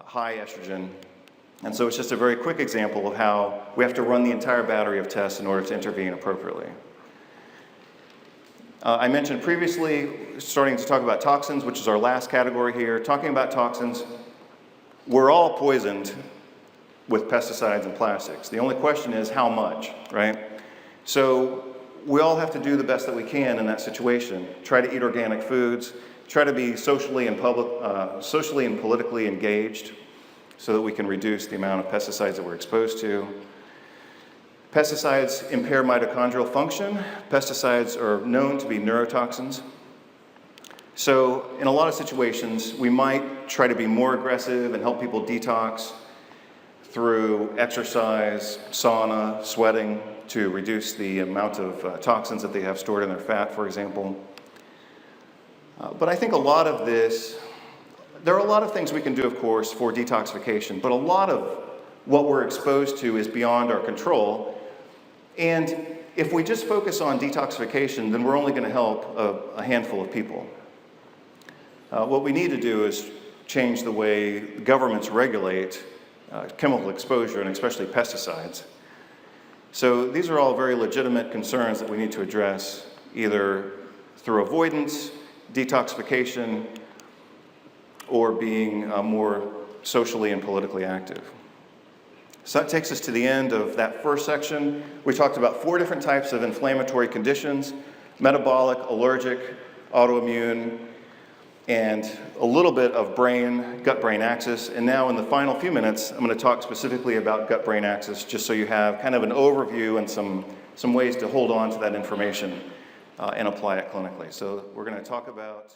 high estrogen. And so it's just a very quick example of how we have to run the entire battery of tests in order to intervene appropriately. I mentioned previously, starting to talk about toxins, which is our last category here. Talking about toxins, we're all poisoned with pesticides and plastics. The only question is how much, right? So we all have to do the best that we can in that situation. Try to eat organic foods, try to be socially and politically engaged so that we can reduce the amount of pesticides that we're exposed to. Pesticides impair mitochondrial function. Pesticides are known to be neurotoxins. So in a lot of situations, we might try to be more aggressive and help people detox through exercise, sauna, sweating to reduce the amount of toxins that they have stored in their fat, for example. But I think a lot of this, there are a lot of things we can do, of course, for detoxification, but a lot of what we're exposed to is beyond our control. And if we just focus on detoxification, then we're only going to help a handful of people. What we need to do is change the way governments regulate chemical exposure, and especially pesticides. So these are all very legitimate concerns that we need to address, either through avoidance, detoxification, or being more socially and politically active. So that takes us to the end of that first section. We talked about 4 different types of inflammatory conditions: metabolic, allergic, autoimmune, and a little bit of gut-brain axis. And now in the final few minutes, I'm going to talk specifically about gut-brain axis, just so you have kind of an overview and some ways to hold on to that information and apply it clinically. So we're going to talk about